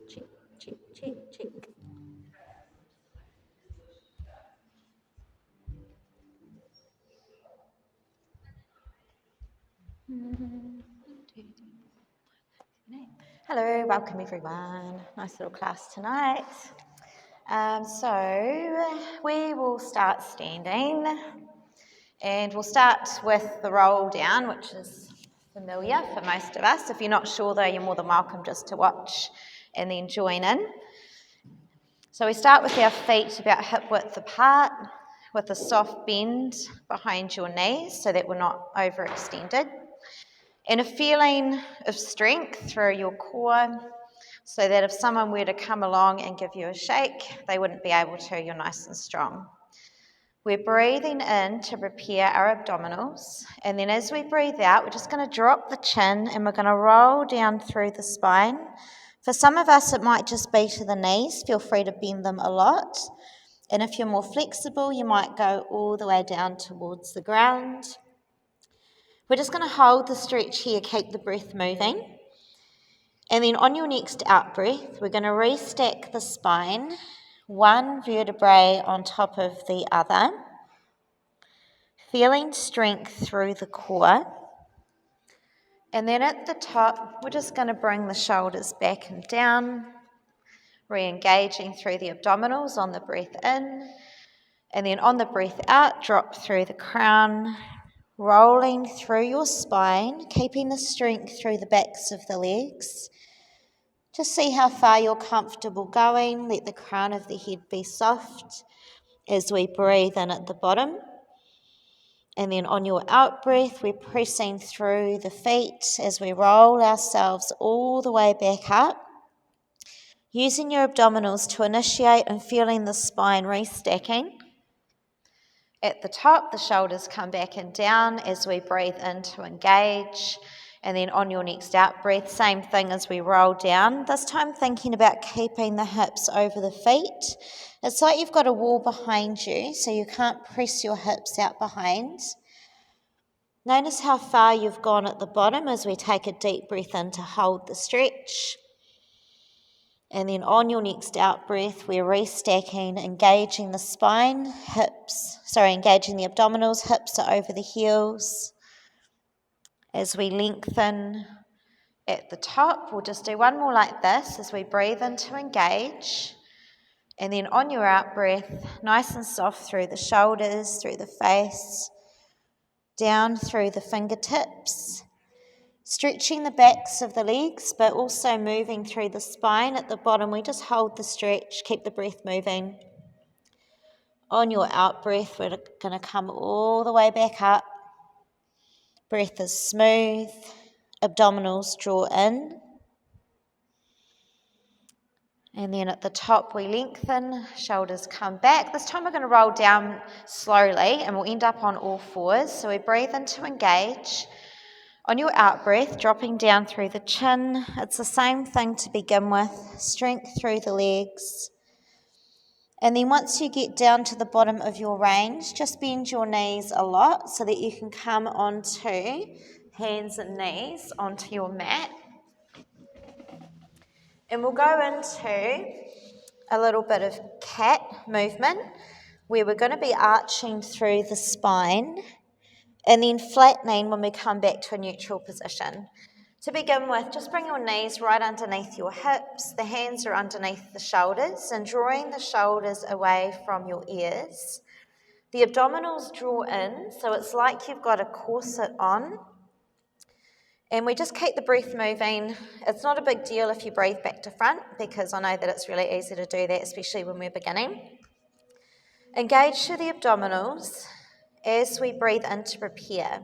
Check, check, check, check. Hello, welcome everyone. Nice little class tonight. So we will start standing, and we'll start with the roll down, which is familiar for most of us. If you're not sure though, you're more than welcome just to watch and then join in. So we start with our feet about hip width apart, with a soft bend behind your knees so that we're not overextended, and a feeling of strength through your core so that if someone were to come along and give you a shake, they wouldn't be able to. You're nice and strong. We're breathing in to prepare our abdominals, and then as we breathe out, we're just going to drop the chin and we're going to roll down through the spine. For some of us, it might just be to the knees. Feel free to bend them a lot. And if you're more flexible, you might go all the way down towards the ground. We're just going to hold the stretch here, keep the breath moving. And then on your next out breath, we're going to restack the spine, one vertebrae on top of the other, feeling strength through the core. And then at the top, we're just going to bring the shoulders back and down, re-engaging through the abdominals on the breath in. And then on the breath out, drop through the crown, rolling through your spine, keeping the strength through the backs of the legs. Just see how far you're comfortable going. Let the crown of the head be soft as we breathe in at the bottom. And then on your out breath, we're pressing through the feet as we roll ourselves all the way back up. Using your abdominals to initiate and feeling the spine restacking. At the top, the shoulders come back and down as we breathe in to engage. And then on your next out breath, same thing as we roll down. This time thinking about keeping the hips over the feet. It's like you've got a wall behind you, so you can't press your hips out behind. Notice how far you've gone at the bottom as we take a deep breath in to hold the stretch. And then on your next out breath, we're restacking, engaging the spine, engaging the abdominals, hips are over the heels. As we lengthen at the top, we'll just do one more like this as we breathe in to engage. And then on your out breath, nice and soft through the shoulders, through the face, down through the fingertips. Stretching the backs of the legs, but also moving through the spine. At the bottom, we just hold the stretch, keep the breath moving. On your out breath, we're going to come all the way back up. Breath is smooth. Abdominals draw in. And then at the top, we lengthen, shoulders come back. This time we're going to roll down slowly and we'll end up on all fours. So we breathe in to engage. On your out breath, dropping down through the chin, it's the same thing to begin with, strength through the legs. And then once you get down to the bottom of your range, just bend your knees a lot so that you can come onto hands and knees onto your mat. And we'll go into a little bit of cat movement where we're going to be arching through the spine and then flattening when we come back to a neutral position. To begin with, just bring your knees right underneath your hips, the hands are underneath the shoulders, and drawing the shoulders away from your ears. The abdominals draw in, so it's like you've got a corset on. And we just keep the breath moving. It's not a big deal if you breathe back to front, because I know that it's really easy to do that, especially when we're beginning. Engage through the abdominals as we breathe in to prepare.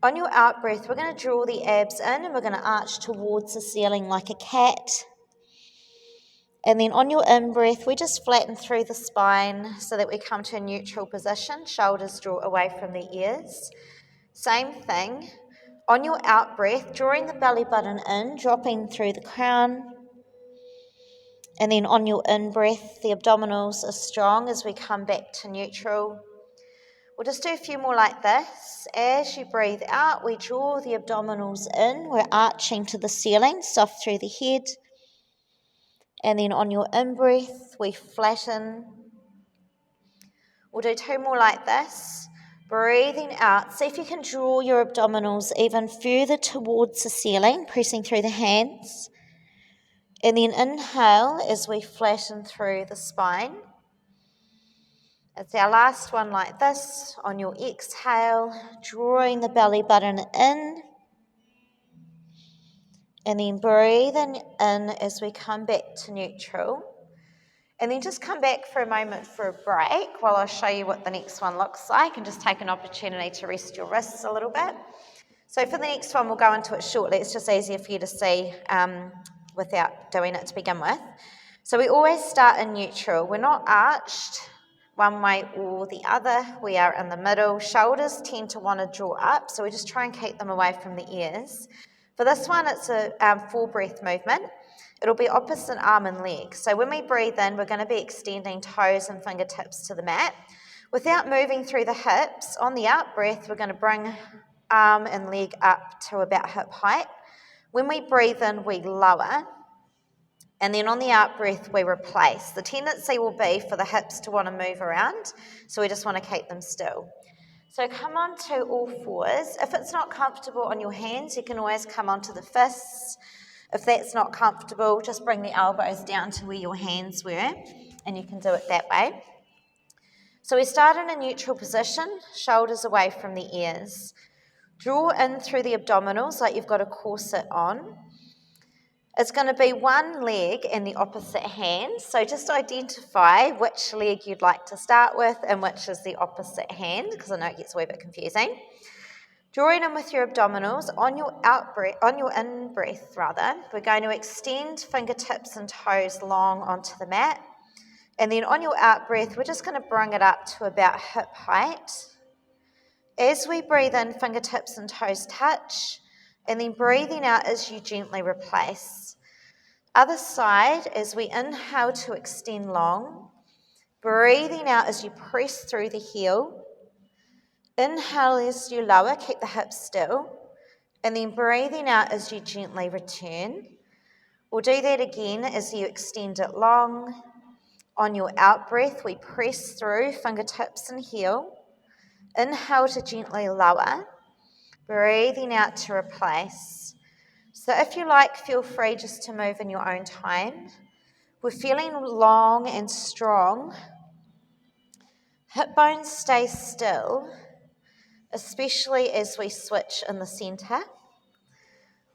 On your out breath, we're going to draw the abs in and we're going to arch towards the ceiling like a cat. And then on your in breath, we just flatten through the spine so that we come to a neutral position. Shoulders draw away from the ears. Same thing. On your out breath, drawing the belly button in, dropping through the crown. And then on your in breath, the abdominals are strong as we come back to neutral. We'll just do a few more like this. As you breathe out, we draw the abdominals in. We're arching to the ceiling, soft through the head. And then on your in-breath, we flatten. We'll do 2 more like this. Breathing out. See if you can draw your abdominals even further towards the ceiling, pressing through the hands. And then inhale as we flatten through the spine. It's our last one like this. On your exhale, drawing the belly button in. And then breathing in as we come back to neutral. And then just come back for a moment for a break while I show you what the next one looks like, and just take an opportunity to rest your wrists a little bit. So for the next one, we'll go into it shortly. It's just easier for you to see without doing it to begin with. So we always start in neutral. We're not arched one way or the other. We are in the middle. Shoulders tend to want to draw up, so we just try and keep them away from the ears. For this one, it's a full breath movement. It'll be opposite arm and leg. So when we breathe in, we're going to be extending toes and fingertips to the mat. Without moving through the hips, on the out breath, we're going to bring arm and leg up to about hip height. When we breathe in, we lower. And then on the out breath, we replace. The tendency will be for the hips to want to move around, so we just want to keep them still. So come on to all fours. If it's not comfortable on your hands, you can always come onto the fists. If that's not comfortable, just bring the elbows down to where your hands were, and you can do it that way. So we start in a neutral position, shoulders away from the ears. Draw in through the abdominals like you've got a corset on. It's going to be one leg and the opposite hand, so just identify which leg you'd like to start with and which is the opposite hand, because I know it gets a wee bit confusing. Drawing in with your abdominals, on your in-breath, we're going to extend fingertips and toes long onto the mat. And then on your out-breath, we're just going to bring it up to about hip height. As we breathe in, fingertips and toes touch, and then breathing out as you gently replace. Other side, as we inhale to extend long, breathing out as you press through the heel. Inhale as you lower, keep the hips still, and then breathing out as you gently return. We'll do that again as you extend it long. On your out breath, we press through, fingertips and heel. Inhale to gently lower, breathing out to replace. So if you like, feel free just to move in your own time. We're feeling long and strong. Hip bones stay still, especially as we switch in the centre.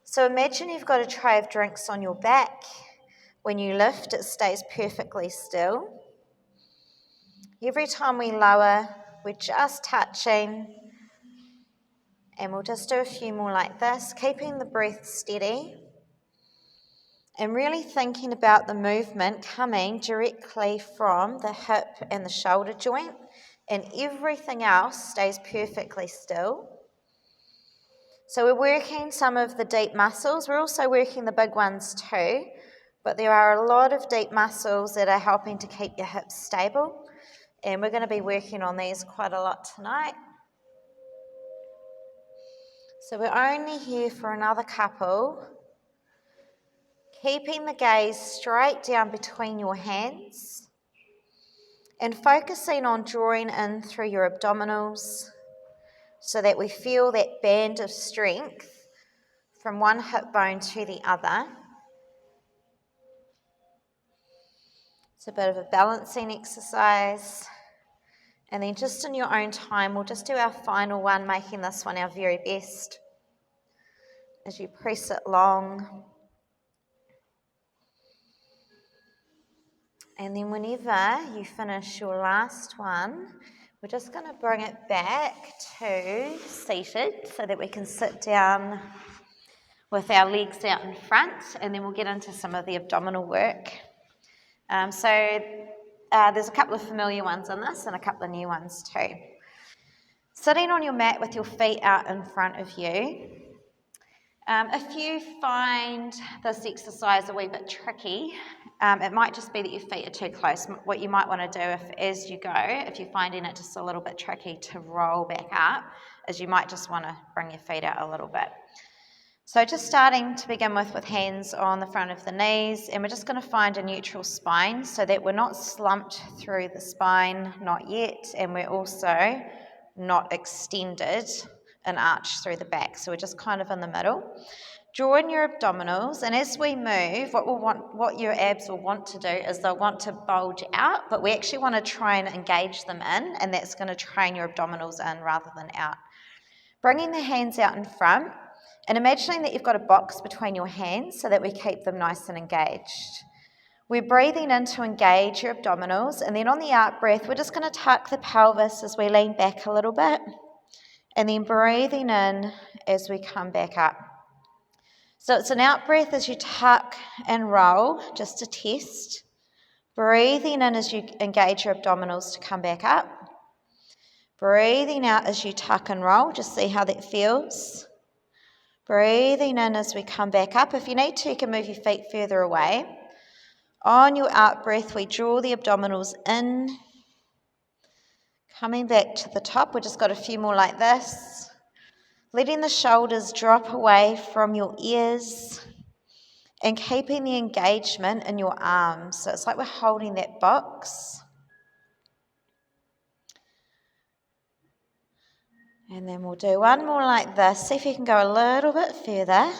So imagine you've got a tray of drinks on your back. When you lift, it stays perfectly still. Every time we lower, we're just touching. And we'll just do a few more like this, keeping the breath steady. And really thinking about the movement coming directly from the hip and the shoulder joint. And everything else stays perfectly still. So we're working some of the deep muscles. We're also working the big ones too. But there are a lot of deep muscles that are helping to keep your hips stable. And we're going to be working on these quite a lot tonight. So we're only here for another couple. Keeping the gaze straight down between your hands. And focusing on drawing in through your abdominals so that we feel that band of strength from one hip bone to the other. It's a bit of a balancing exercise. And then just in your own time, we'll just do our final one, making this one our very best. As you press it long. And then whenever you finish your last one, we're just going to bring it back to seated so that we can sit down with our legs out in front, and then we'll get into some of the abdominal work. There's a couple of familiar ones in this and a couple of new ones too. Sitting on your mat with your feet out in front of you. If you find this exercise a wee bit tricky, It might just be that your feet are too close. What you might want to do as you go, if you're finding it just a little bit tricky to roll back up, is you might just want to bring your feet out a little bit. So just starting to begin with hands on the front of the knees, and we're just going to find a neutral spine so that we're not slumped through the spine, not yet, and we're also not extended an arch through the back. So we're just kind of in the middle. Draw in your abdominals, and as we move, what your abs will want to do is they'll want to bulge out, but we actually want to try and engage them in, and that's going to train your abdominals in rather than out. Bringing the hands out in front, and imagining that you've got a box between your hands so that we keep them nice and engaged. We're breathing in to engage your abdominals, and then on the out breath, we're just going to tuck the pelvis as we lean back a little bit, and then breathing in as we come back up. So it's an out breath as you tuck and roll, just to test. Breathing in as you engage your abdominals to come back up. Breathing out as you tuck and roll, just see how that feels. Breathing in as we come back up. If you need to, you can move your feet further away. On your out breath, we draw the abdominals in. Coming back to the top, we've just got a few more like this. Letting the shoulders drop away from your ears and keeping the engagement in your arms. So it's like we're holding that box. And then we'll do one more like this. See if you can go a little bit further.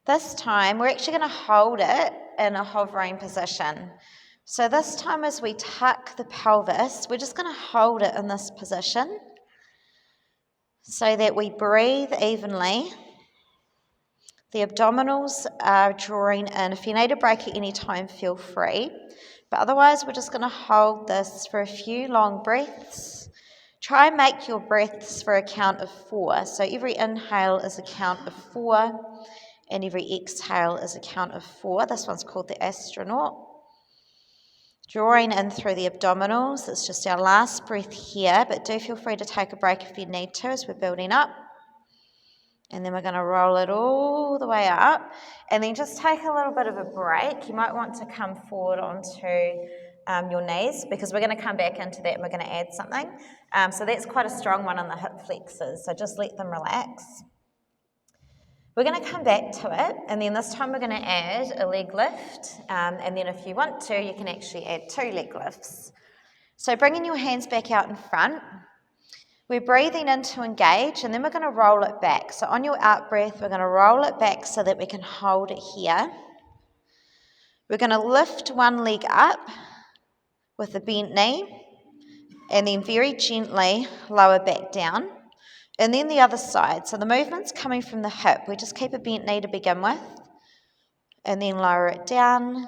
This time, we're actually going to hold it in a hovering position. So this time as we tuck the pelvis, we're just going to hold it in this position so that we breathe evenly. The abdominals are drawing in. If you need a break at any time, feel free. But otherwise, we're just going to hold this for a few long breaths. Try and make your breaths for a count of 4. So every inhale is a count of 4, and every exhale is a count of 4. This one's called the astronaut. Drawing in through the abdominals. It's just our last breath here, but do feel free to take a break if you need to as we're building up. And then we're going to roll it all the way up, and then just take a little bit of a break. You might want to come forward onto your knees, because we're going to come back into that and we're going to add something. So that's quite a strong one on the hip flexors, so just let them relax. We're going to come back to it, and then this time we're going to add a leg lift, and then if you want to, you can actually add 2 leg lifts. So bringing your hands back out in front, we're breathing in to engage, and then we're going to roll it back. So on your out breath, we're going to roll it back so that we can hold it here. We're going to lift one leg up with a bent knee, and then very gently lower back down. And then the other side. So the movement's coming from the hip. We just keep a bent knee to begin with, and then lower it down.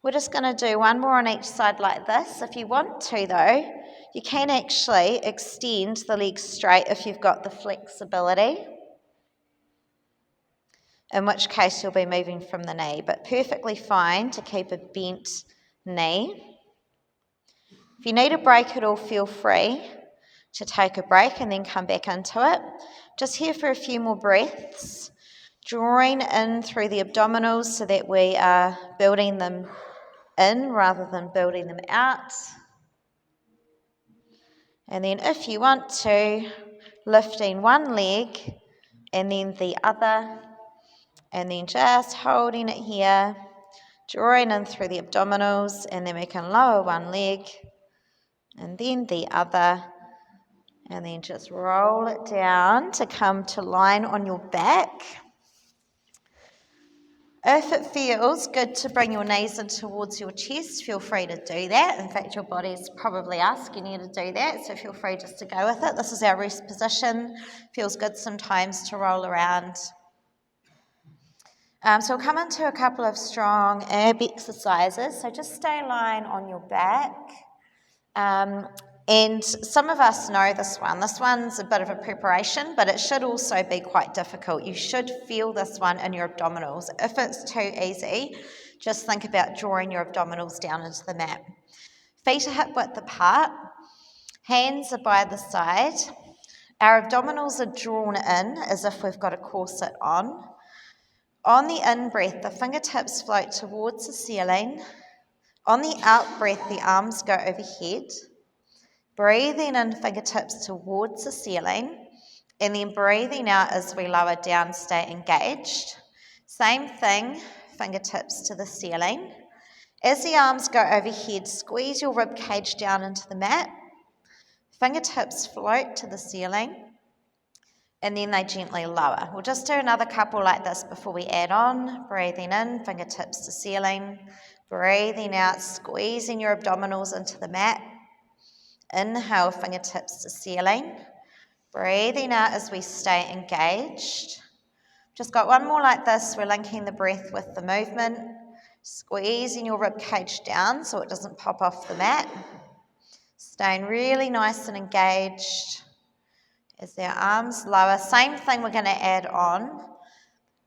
We're just going to do one more on each side like this. If you want to, though, you can actually extend the legs straight if you've got the flexibility, in which case you'll be moving from the knee, but perfectly fine to keep a bent knee. If you need a break at all, feel free to take a break and then come back into it. Just here for a few more breaths, drawing in through the abdominals so that we are building them in rather than building them out. And then if you want to, lifting one leg and then the other, and then just holding it here, drawing in through the abdominals, and then we can lower one leg and then the other, and then just roll it down to come to line on your back. If it feels good to bring your knees in towards your chest, feel free to do that. In fact, your body's probably asking you to do that, so feel free just to go with it. This is our rest position. Feels good sometimes to roll around. So we'll come into a couple of strong ab exercises. So just stay lying on your back. And some of us know this one. This one's a bit of a preparation, but it should also be quite difficult. You should feel this one in your abdominals. If it's too easy, just think about drawing your abdominals down into the mat. Feet are hip width apart. Hands are by the side. Our abdominals are drawn in as if we've got a corset on. On the in-breath, the fingertips float towards the ceiling. On the out-breath, the arms go overhead. Breathing in, fingertips towards the ceiling. And then breathing out as we lower down, stay engaged. Same thing, fingertips to the ceiling. As the arms go overhead, squeeze your rib cage down into the mat. Fingertips float to the ceiling, and then they gently lower. We'll just do another couple like this before we add on. Breathing in, fingertips to ceiling. Breathing out, squeezing your abdominals into the mat. Inhale, fingertips to ceiling. Breathing out as we stay engaged. Just got one more like this. We're linking the breath with the movement. Squeezing your rib cage down so it doesn't pop off the mat. Staying really nice and engaged as their arms lower. Same thing we're going to add on.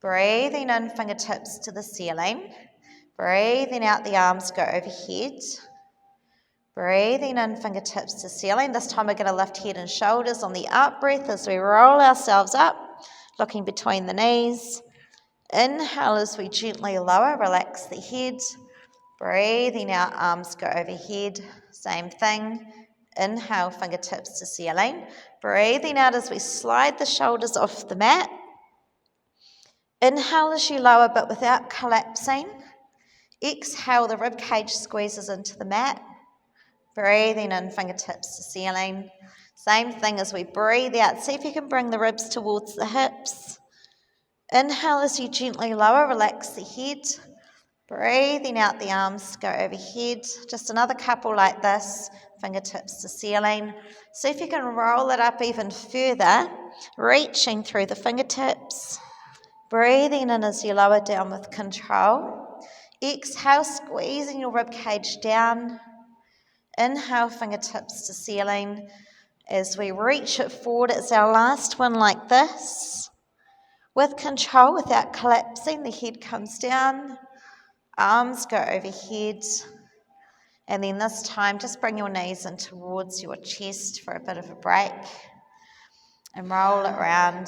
Breathing in, fingertips to the ceiling. Breathing out, the arms go overhead. Breathing in, fingertips to ceiling. This time we're going to lift head and shoulders on the out breath as we roll ourselves up, looking between the knees. Inhale as we gently lower, relax the head. Breathing out, arms go overhead. Same thing. Inhale, fingertips to ceiling. Breathing out as we slide the shoulders off the mat. Inhale as you lower but without collapsing. Exhale, the rib cage squeezes into the mat. Breathing in, fingertips to ceiling. Same thing as we breathe out. See if you can bring the ribs towards the hips. Inhale as you gently lower, relax the head. Breathing out, the arms go overhead. Just another couple like this, fingertips to ceiling. See if you can roll it up even further, reaching through the fingertips. Breathing in as you lower down with control. Exhale, squeezing your rib cage down. Inhale, fingertips to ceiling. As we reach it forward, it's our last one like this. With control, without collapsing, the head comes down, arms go overhead, and then this time just bring your knees in towards your chest for a bit of a break and roll it around.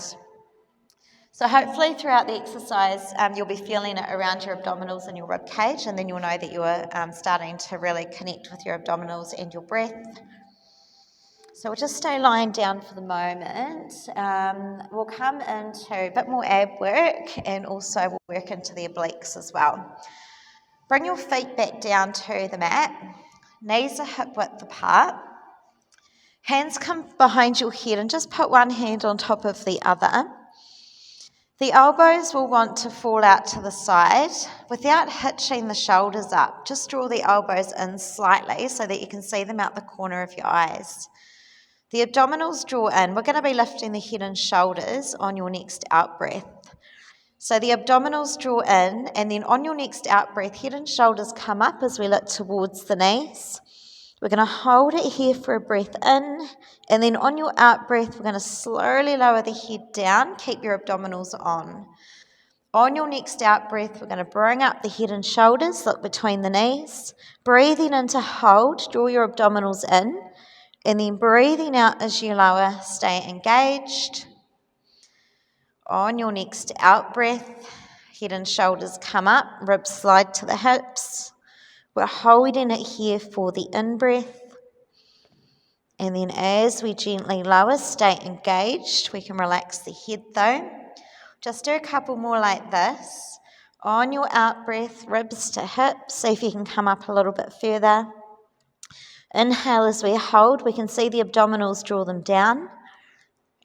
So hopefully throughout the exercise, you'll be feeling it around your abdominals and your rib cage, and then you'll know that you're starting to really connect with your abdominals and your breath. So we'll just stay lying down for the moment. We'll come into a bit more ab work, and also we'll work into the obliques as well. Bring your feet back down to the mat. Knees are hip width apart. Hands come behind your head and just put one hand on top of the other. The elbows will want to fall out to the side without hitching the shoulders up. Just draw the elbows in slightly so that you can see them out the corner of your eyes. The abdominals draw in. We're going to be lifting the head and shoulders on your next out breath. So the abdominals draw in, and then on your next out breath, head and shoulders come up as we look towards the knees. We're going to hold it here for a breath in, and then on your out breath, we're going to slowly lower the head down. Keep your abdominals on. On your next out breath, we're going to bring up the head and shoulders, look between the knees. Breathing in to hold, draw your abdominals in. And then breathing out as you lower, stay engaged. On your next out breath, head and shoulders come up, ribs slide to the hips. We're holding it here for the in-breath. And then as we gently lower, stay engaged. We can relax the head though. Just do a couple more like this. On your out breath, ribs to hips. See if you can come up a little bit further. Inhale as we hold, we can see the abdominals, draw them down.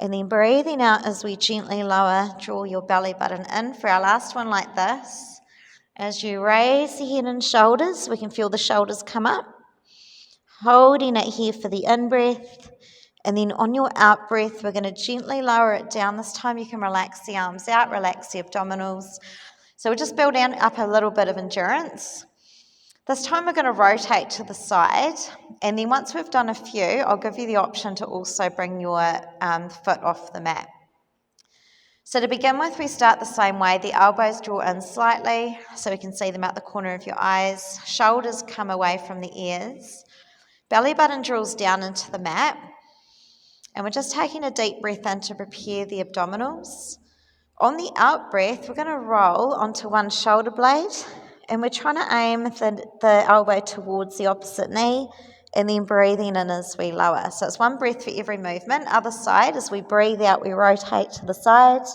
And then breathing out as we gently lower, draw your belly button in for our last one like this. As you raise the head and shoulders, we can feel the shoulders come up. Holding it here for the in-breath. And then on your out-breath, we're going to gently lower it down. This time you can relax the arms out, relax the abdominals. So we're just building up a little bit of endurance. This time we're going to rotate to the side, and then once we've done a few, I'll give you the option to also bring your foot off the mat. So to begin with, we start the same way. The elbows draw in slightly so we can see them out the corner of your eyes. Shoulders come away from the ears. Belly button drills down into the mat. And we're just taking a deep breath in to prepare the abdominals. On the out breath, we're going to roll onto one shoulder blade, and we're trying to aim the elbow towards the opposite knee, and then breathing in as we lower. So it's one breath for every movement. Other side, as we breathe out, we rotate to the side.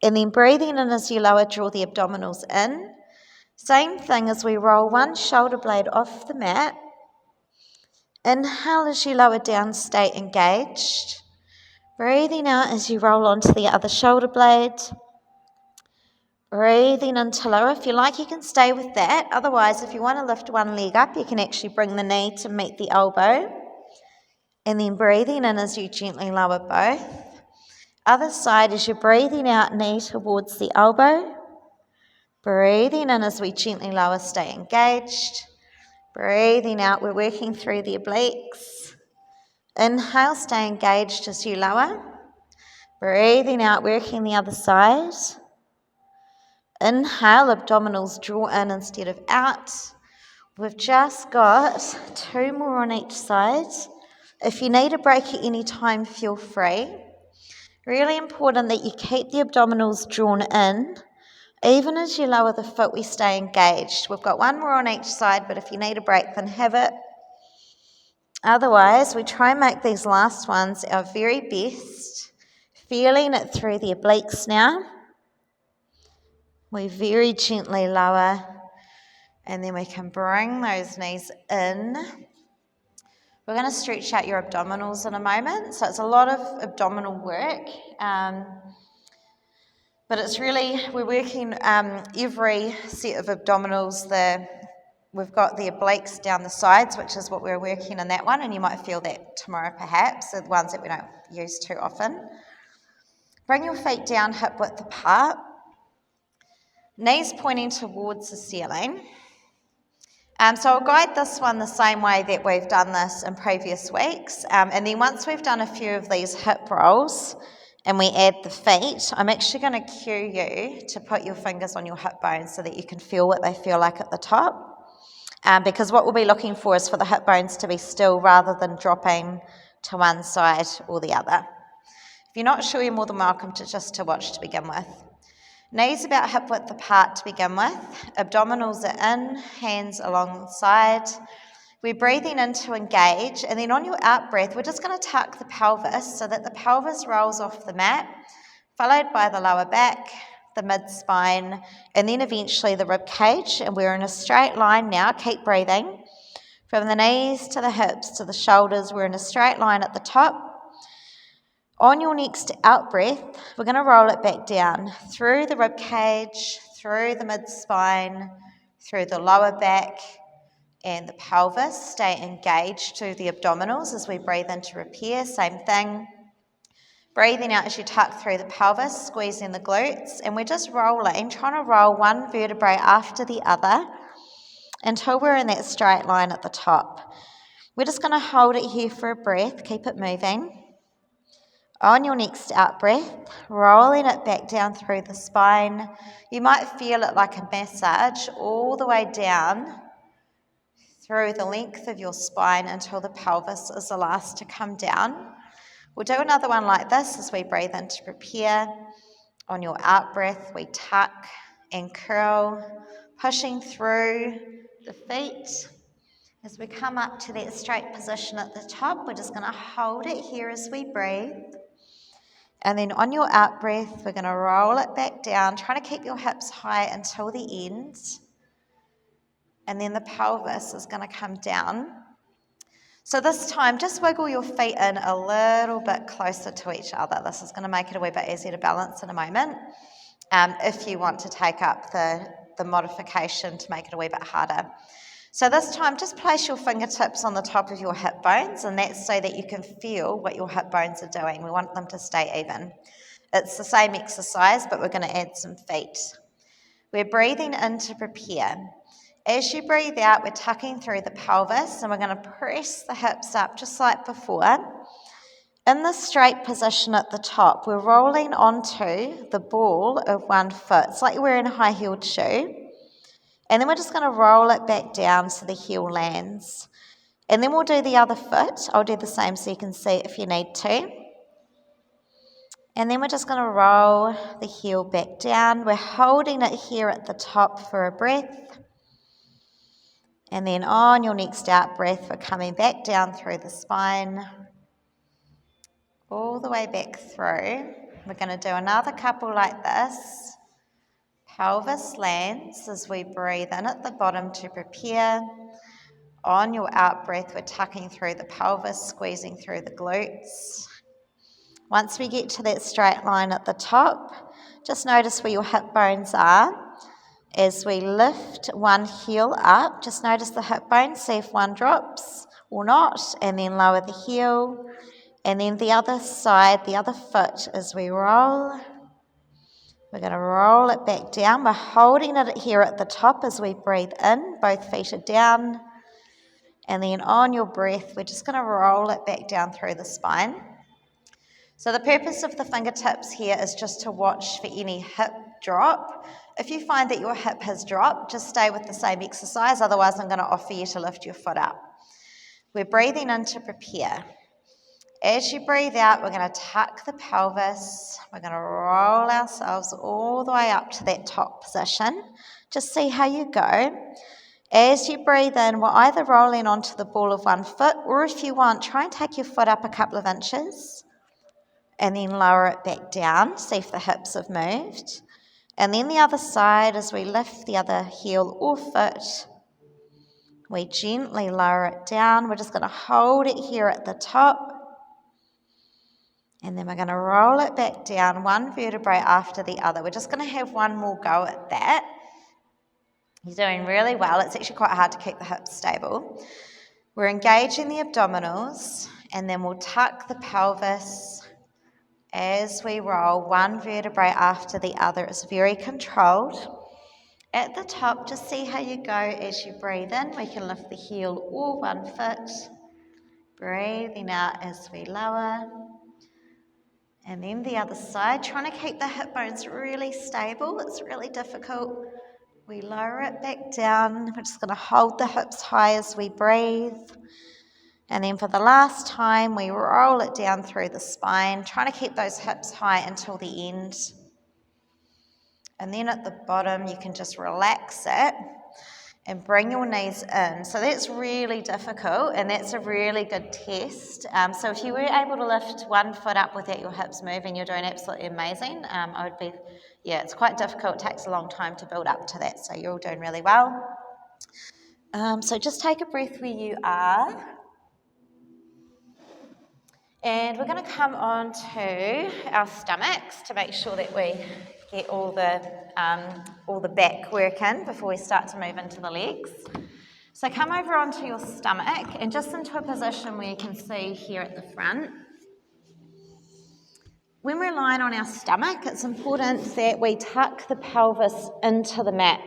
And then breathing in as you lower, draw the abdominals in. Same thing as we roll one shoulder blade off the mat. Inhale as you lower down, stay engaged. Breathing out as you roll onto the other shoulder blade. Breathing into lower. If you like, you can stay with that. Otherwise, if you want to lift one leg up, you can actually bring the knee to meet the elbow. And then breathing in as you gently lower both. Other side, as you're breathing out, knee towards the elbow. Breathing in as we gently lower, stay engaged. Breathing out, we're working through the obliques. Inhale, stay engaged as you lower. Breathing out, working the other side. Inhale, abdominals draw in instead of out. We've just got 2 more on each side. If you need a break at any time, feel free. Really important that you keep the abdominals drawn in. Even as you lower the foot, we stay engaged. We've got 1 more on each side, but if you need a break, then have it. Otherwise, we try and make these last ones our very best. Feeling it through the obliques now. We very gently lower, and then we can bring those knees in. We're going to stretch out your abdominals in a moment. So it's a lot of abdominal work, but it's really, we're working every set of abdominals. We've got the obliques down the sides, which is what we're working in that one, and you might feel that tomorrow perhaps, the ones that we don't use too often. Bring your feet down hip width apart. Knees pointing towards the ceiling. So I'll guide this one the same way that we've done this in previous weeks. And then once we've done a few of these hip rolls and we add the feet, I'm actually going to cue you to put your fingers on your hip bones so that you can feel what they feel like at the top. Because what we'll be looking for is for the hip bones to be still rather than dropping to one side or the other. If you're not sure, you're more than welcome to watch to begin with. Knees about hip width apart to begin with. Abdominals are in, hands alongside. We're breathing in to engage, and then on your out breath, we're just going to tuck the pelvis so that the pelvis rolls off the mat, followed by the lower back, the mid-spine, and then eventually the rib cage. And we're in a straight line now. Keep breathing. From the knees to the hips to the shoulders, we're in a straight line at the top. On your next out breath, we're going to roll it back down through the rib cage, through the mid-spine, through the lower back and the pelvis. Stay engaged to the abdominals as we breathe into repair. Same thing. Breathing out as you tuck through the pelvis, squeezing the glutes. And we're just rolling, trying to roll one vertebrae after the other until we're in that straight line at the top. We're just going to hold it here for a breath. Keep it moving. On your next out breath, rolling it back down through the spine. You might feel it like a massage all the way down through the length of your spine until the pelvis is the last to come down. We'll do another one like this as we breathe in to prepare. On your out breath, we tuck and curl, pushing through the feet. As we come up to that straight position at the top, we're just going to hold it here as we breathe. And then on your out breath, we're going to roll it back down, trying to keep your hips high until the end. And then the pelvis is going to come down. So this time, just wiggle your feet in a little bit closer to each other. This is going to make it a wee bit easier to balance in a moment. If you want to take up the modification to make it a wee bit harder. So this time, just place your fingertips on the top of your hip bones, and that's so that you can feel what your hip bones are doing. We want them to stay even. It's the same exercise, but we're going to add some feet. We're breathing in to prepare. As you breathe out, we're tucking through the pelvis, and we're going to press the hips up just like before. In the straight position at the top, we're rolling onto the ball of one foot. It's like you're wearing a high-heeled shoe. And then we're just going to roll it back down so the heel lands. And then we'll do the other foot. I'll do the same so you can see it if you need to. And then we're just going to roll the heel back down. We're holding it here at the top for a breath. And then on your next out breath, we're coming back down through the spine, all the way back through. We're going to do another couple like this. Pelvis lands as we breathe in at the bottom to prepare. On your out breath, we're tucking through the pelvis, squeezing through the glutes. Once we get to that straight line at the top, just notice where your hip bones are. As we lift one heel up, just notice the hip bone, see if one drops or not, and then lower the heel. And then the other side, the other foot, as we roll. We're going to roll it back down. We're holding it here at the top as we breathe in. Both feet are down. And then on your breath, we're just going to roll it back down through the spine. So the purpose of the fingertips here is just to watch for any hip drop. If you find that your hip has dropped, just stay with the same exercise. Otherwise, I'm going to offer you to lift your foot up. We're breathing in to prepare. As you breathe out, we're going to tuck the pelvis. We're going to roll ourselves all the way up to that top position. Just see how you go. As you breathe in, we're either rolling onto the ball of one foot, or if you want, try and take your foot up a couple of inches and then lower it back down. See if the hips have moved. And then the other side, as we lift the other heel or foot, we gently lower it down. We're just going to hold it here at the top. And then we're going to roll it back down, one vertebrae after the other. We're just going to have one more go at that. You're doing really well. It's actually quite hard to keep the hips stable. We're engaging the abdominals, and then we'll tuck the pelvis as we roll one vertebrae after the other. It's very controlled. At the top, just see how you go as you breathe in. We can lift the heel or one foot. Breathing out as we lower. And then the other side, trying to keep the hip bones really stable. It's really difficult. We lower it back down. We're just going to hold the hips high as we breathe. And then for the last time, we roll it down through the spine, trying to keep those hips high until the end. And then at the bottom, you can just relax it and bring your knees in. So that's really difficult, and that's a really good test. So if you were able to lift one foot up without your hips moving, you're doing absolutely amazing. It's quite difficult. It takes a long time to build up to that, so you're all doing really well. So just take a breath where you are. And we're going to come on to our stomachs to make sure that we get all the back work in before we start to move into the legs. So come over onto your stomach and just into a position where you can see here at the front. When we're lying on our stomach, it's important that we tuck the pelvis into the mat.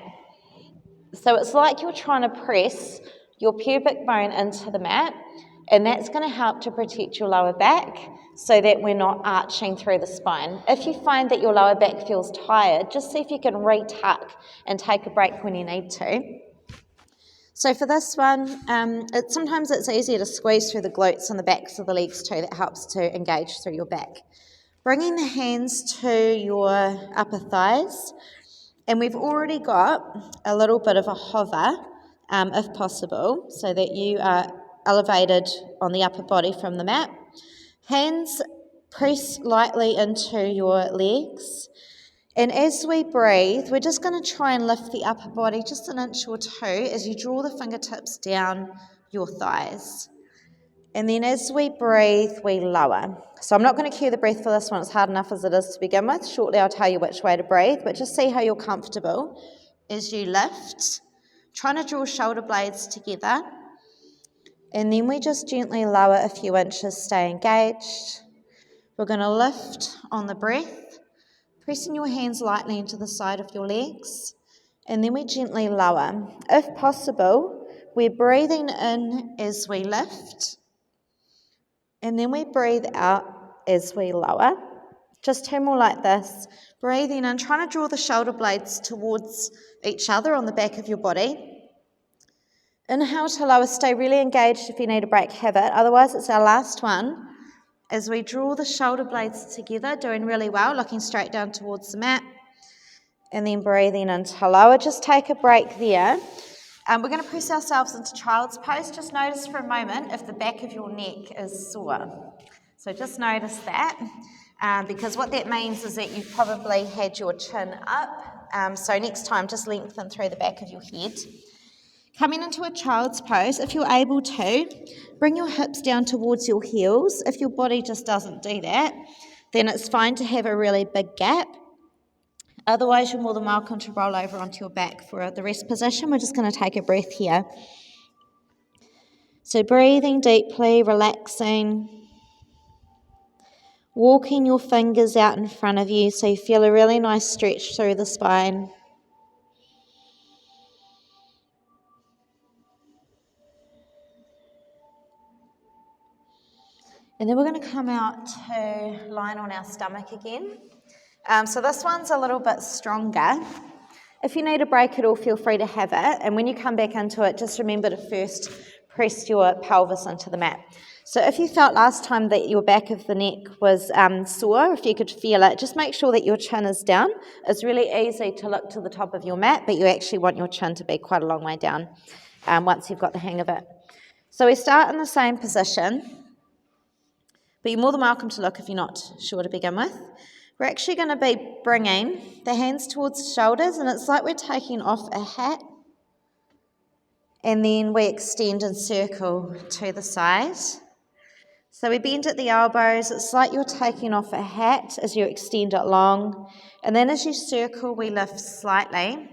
So it's like you're trying to press your pubic bone into the mat, and that's going to help to protect your lower back so that we're not arching through the spine. If you find that your lower back feels tired, just see if you can re-tuck and take a break when you need to. So for this one, sometimes it's easier to squeeze through the glutes and the backs of the legs too. That helps to engage through your back. Bringing the hands to your upper thighs, and we've already got a little bit of a hover, if possible, so that you are elevated on the upper body from the mat. Hands press lightly into your legs. And as we breathe, we're just going to try and lift the upper body just an inch or two as you draw the fingertips down your thighs. And then as we breathe, we lower. So I'm not going to cue the breath for this one. It's hard enough as it is to begin with. Shortly I'll tell you which way to breathe, but just see how you're comfortable as you lift. Trying to draw shoulder blades together. And then we just gently lower a few inches, stay engaged. We're going to lift on the breath, pressing your hands lightly into the side of your legs. And then we gently lower. If possible, we're breathing in as we lift. And then we breathe out as we lower. Just two more like this. Breathing in, trying to draw the shoulder blades towards each other on the back of your body. Inhale to lower, stay really engaged. If you need a break, have it. Otherwise, it's our last one. as we draw the shoulder blades together, doing really well, looking straight down towards the mat, and then breathing into lower. Just take a break there. We're going to press ourselves into child's pose. Just notice for a moment if the back of your neck is sore. So just notice that, because what that means is that you've probably had your chin up. So next time, just lengthen through the back of your head. Coming into a child's pose, if you're able to, bring your hips down towards your heels. If your body just doesn't do that, then it's fine to have a really big gap. Otherwise, you're more than welcome to roll over onto your back for the rest position. We're just going to take a breath here. So breathing deeply, relaxing. Walking your fingers out in front of you so you feel a really nice stretch through the spine. And then we're going to come out to lying on our stomach again. So this one's a little bit stronger. If you need a break at all, feel free to have it. And when you come back into it, just remember to first press your pelvis into the mat. So if you felt last time that your back of the neck was sore, if you could feel it, just make sure that your chin is down. It's really easy to look to the top of your mat, but you actually want your chin to be quite a long way down once you've got the hang of it. So we start in the same position, but you're more than welcome to look if you're not sure to begin with. We're actually going to be bringing the hands towards the shoulders, and it's like we're taking off a hat, and then we extend and circle to the side. So we bend at the elbows. It's like you're taking off a hat as you extend it long, and then as you circle, we lift slightly.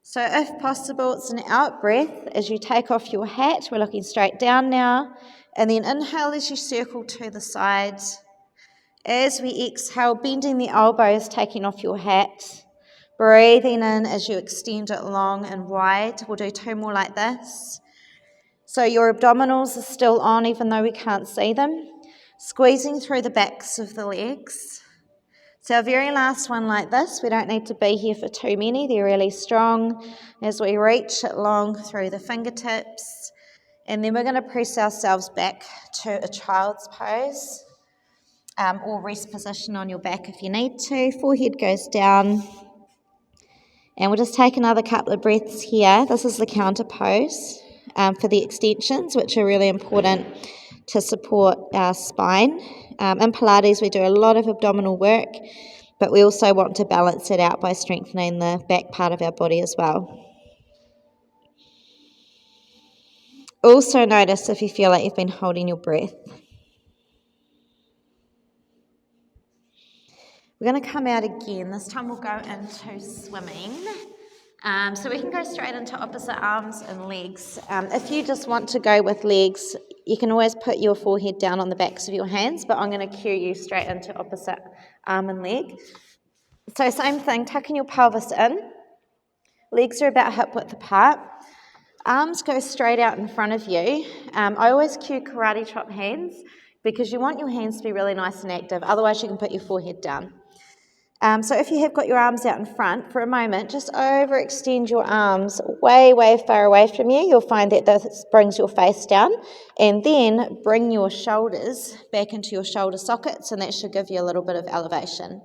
So if possible, it's an out breath. As you take off your hat, we're looking straight down now, and then inhale as you circle to the side. As we exhale, bending the elbows, taking off your hat. Breathing in as you extend it long and wide. We'll do 2 more like this. So your abdominals are still on even though we can't see them. Squeezing through the backs of the legs. So our very last one like this. We don't need to be here for too many. They're really strong. As we reach it long through the fingertips. And then we're going to press ourselves back to a child's pose. Or rest position on your back if you need to. Forehead goes down. And we'll just take another couple of breaths here. This is the counter pose for the extensions, which are really important to support our spine. In Pilates, we do a lot of abdominal work, but we also want to balance it out by strengthening the back part of our body as well. Also notice if you feel like you've been holding your breath. We're going to come out again. This time we'll go into swimming. So we can go straight into opposite arms and legs. If you just want to go with legs, you can always put your forehead down on the backs of your hands, but I'm going to cue you straight into opposite arm and leg. So same thing, tucking your pelvis in. Legs are about hip width apart. Arms go straight out in front of you. I always cue karate chop hands because you want your hands to be really nice and active. Otherwise, you can put your forehead down. So if you have got your arms out in front, for a moment, just overextend your arms way, way far away from you. You'll find that this brings your face down. And then bring your shoulders back into your shoulder sockets, and that should give you a little bit of elevation.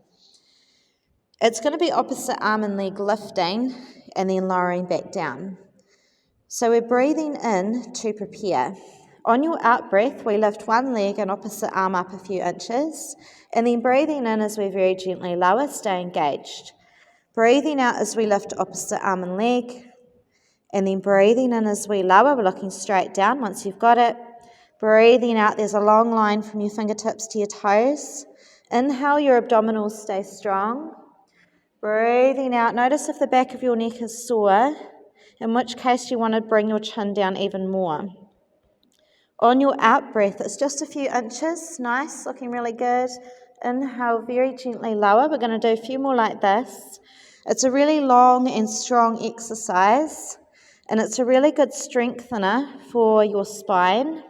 It's going to be opposite arm and leg lifting, and then lowering back down. So we're breathing in to prepare. On your out breath, we lift one leg and opposite arm up a few inches, and then breathing in as we very gently lower, stay engaged. Breathing out as we lift opposite arm and leg, and then breathing in as we lower, we're looking straight down once you've got it. Breathing out, there's a long line from your fingertips to your toes. Inhale, your abdominals stay strong. Breathing out, notice if the back of your neck is sore, in which case you want to bring your chin down even more. On your out breath, it's just a few inches. Nice, looking really good. Inhale, very gently lower. We're going to do a few more like this. It's a really long and strong exercise, and it's a really good strengthener for your spine.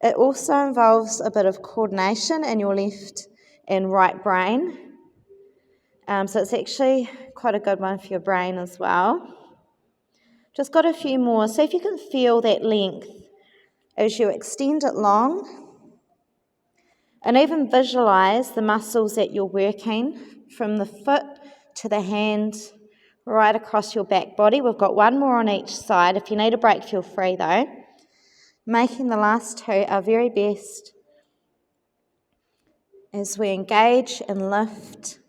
It also involves a bit of coordination in your left and right brain. So it's actually quite a good one for your brain as well. Just got a few more. See if you can feel that length as you extend it long, And even visualize the muscles that you're working from the foot to the hand, right across your back body. We've got one more on each side. If you need a break, feel free though. Making the last two our very best as we engage and lift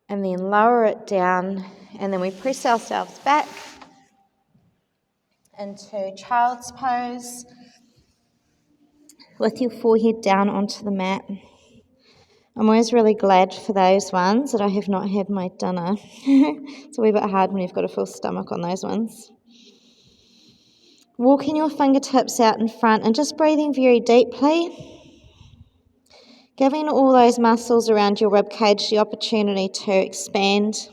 and then lower it down, and then we press ourselves back into child's pose with your forehead down onto the mat. I'm always really glad for those ones that I have not had my dinner. It's a wee bit hard when you've got a full stomach on those ones. Walking your fingertips out in front and just breathing very deeply, giving all those muscles around your rib cage the opportunity to expand.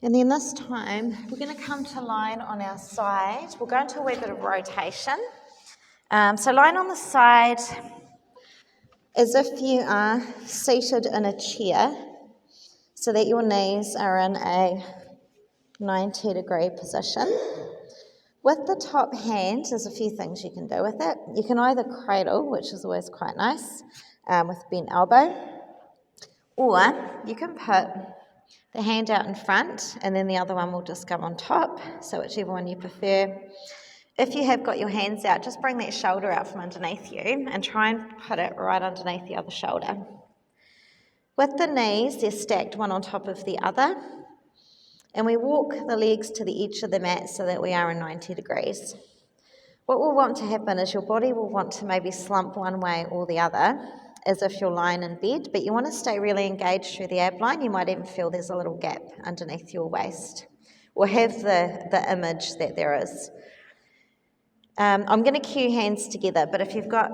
And then this time, we're going to come to lying on our side. We'll go into a wee bit of rotation. So lying on the side as if you are seated in a chair so that your knees are in a 90-degree position. With the top hand, there's a few things you can do with it. You can either cradle, which is always quite nice, with bent elbow, or you can put the hand out in front and then the other one will just go on top, so whichever one you prefer. If you have got your hands out, just bring that shoulder out from underneath you and try and put it right underneath the other shoulder. With the knees, they're stacked one on top of the other, and we walk the legs to the edge of the mat so that we are in 90 degrees. What will want to happen is your body will want to maybe slump one way or the other, as if you're lying in bed, but you want to stay really engaged through the ab line. You might even feel there's a little gap underneath your waist, or have the image that there is. I'm going to cue hands together, but if you've got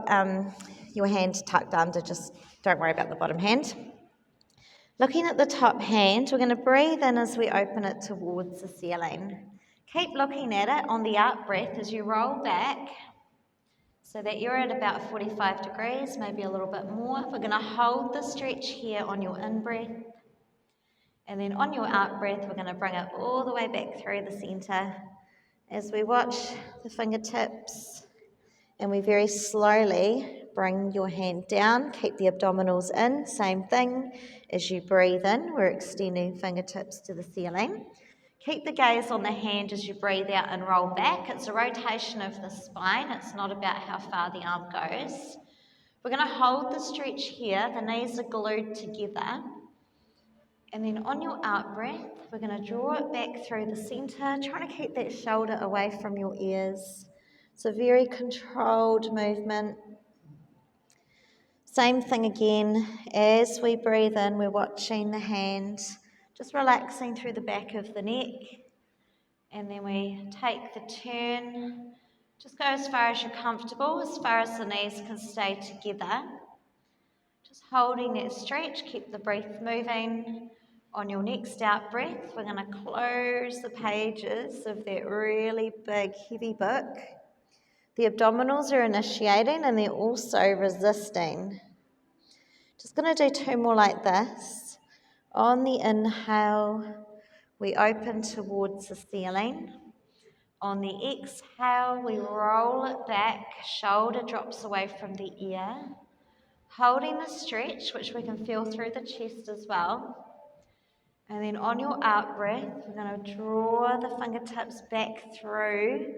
your hand tucked under, just don't worry about the bottom hand. Looking at the top hand, we're going to breathe in as we open it towards the ceiling. Keep looking at it on the out breath as you roll back so that you're at about 45 degrees, maybe a little bit more. We're going to hold the stretch here on your in-breath. And then on your out-breath, we're going to bring it all the way back through the centre as we watch the fingertips. And we very slowly bring your hand down, keep the abdominals in, same thing. As you breathe in, we're extending fingertips to the ceiling. Keep the gaze on the hand as you breathe out and roll back. It's a rotation of the spine. It's not about how far the arm goes. We're going to hold the stretch here. The knees are glued together. And then on your out breath, we're going to draw it back through the centre, trying to keep that shoulder away from your ears. It's a very controlled movement. Same thing again, as we breathe in, we're watching the hand, just relaxing through the back of the neck. And then we take the turn, just go as far as you're comfortable, as far as the knees can stay together. Just holding that stretch, keep the breath moving. On your next out breath, we're going to close the pages of that really big, heavy book. The abdominals are initiating and they're also resisting. Just going to do two more like this. On the inhale, we open towards the ceiling. On the exhale, we roll it back, shoulder drops away from the ear. Holding the stretch, which we can feel through the chest as well. And then on your out breath, we're going to draw the fingertips back through,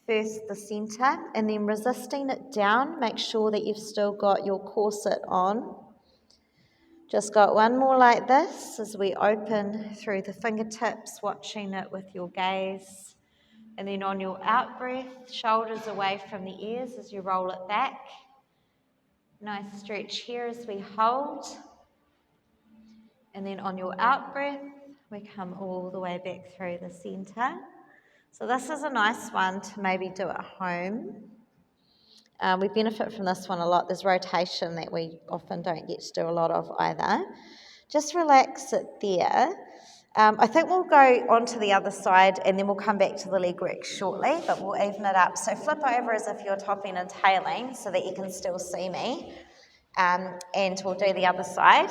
first the centre, and then resisting it down. Make sure that you've still got your corset on. Just got one more like this as we open through the fingertips, watching it with your gaze. And then on your out breath, shoulders away from the ears as you roll it back. Nice stretch here as we hold. And then on your out breath, we come all the way back through the centre. So this is a nice one to maybe do at home. We benefit from this one a lot. There's rotation that we often don't get to do a lot of either. Just relax it there. I think we'll go on to the other side and then we'll come back to the leg work shortly, but we'll even it up. So flip over as if you're topping and tailing so that you can still see me. And we'll do the other side.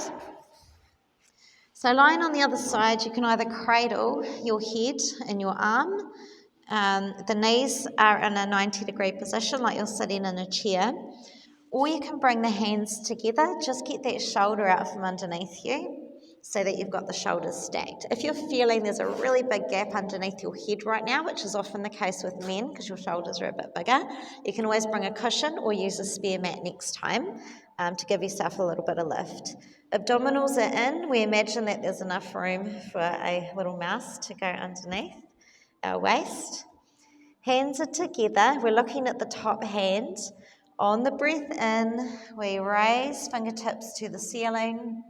So lying on the other side, you can either cradle your head in your arm, The knees are in a 90-degree position, like you're sitting in a chair. Or you can bring the hands together, just get that shoulder out from underneath you so that you've got the shoulders stacked. If you're feeling there's a really big gap underneath your head right now, which is often the case with men because your shoulders are a bit bigger, you can always bring a cushion or use a spare mat next time to give yourself a little bit of lift. Abdominals are in. We imagine that there's enough room for a little mouse to go underneath our waist. Hands are together. We're looking at the top hand. On the breath in, we raise fingertips to the ceiling.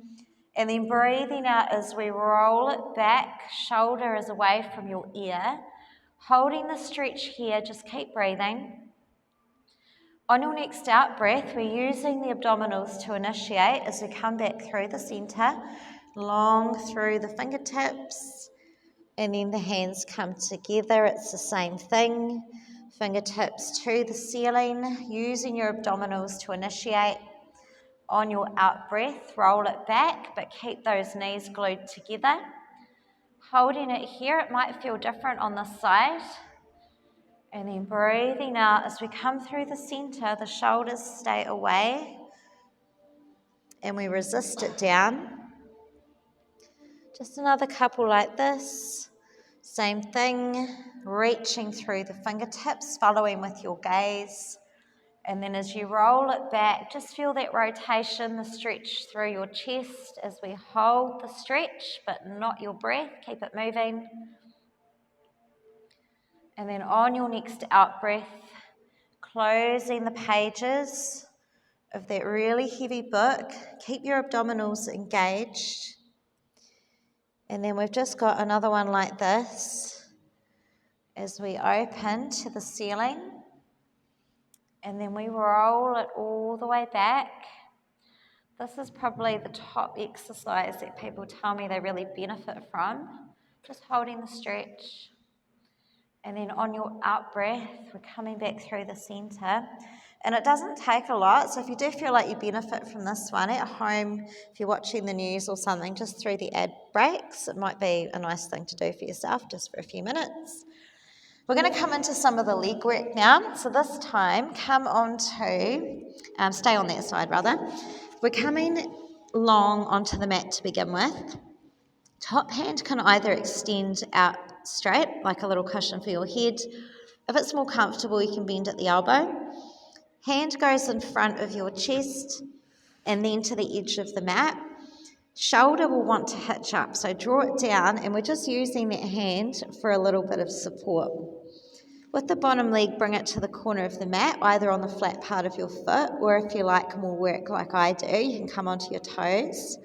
And then breathing out as we roll it back, shoulder is away from your ear. Holding the stretch here, just keep breathing. On your next out breath, we're using the abdominals to initiate as we come back through the centre, long through the fingertips, and then the hands come together. It's the same thing. Fingertips to the ceiling, using your abdominals to initiate. On your out breath, roll it back, but keep those knees glued together. Holding it here, it might feel different on this side. And then breathing out as we come through the centre, the shoulders stay away. And we resist it down. Just another couple like this. Same thing, reaching through the fingertips, following with your gaze. And then as you roll it back, just feel that rotation, the stretch through your chest as we hold the stretch, but not your breath. Keep it moving. And then on your next out breath, closing the pages of that really heavy book. Keep your abdominals engaged. And then we've just got another one like this as we open to the ceiling. And then we roll it all the way back. This is probably the top exercise that people tell me they really benefit from. Just holding the stretch. And then on your out breath, we're coming back through the centre. And it doesn't take a lot, so if you do feel like you benefit from this one at home, if you're watching the news or something, just through the ad breaks, it might be a nice thing to do for yourself just for a few minutes. We're going to come into some of the leg work now. So this time, come on to, stay on that side rather. We're coming long onto the mat to begin with. Top hand can either extend out straight, like a little cushion for your head. If it's more comfortable, you can bend at the elbow. Hand goes in front of your chest and then to the edge of the mat. Shoulder will want to hitch up, so draw it down, and we're just using that hand for a little bit of support. With the bottom leg, bring it to the corner of the mat, either on the flat part of your foot, or if you like more work like I do, you can come onto your toes.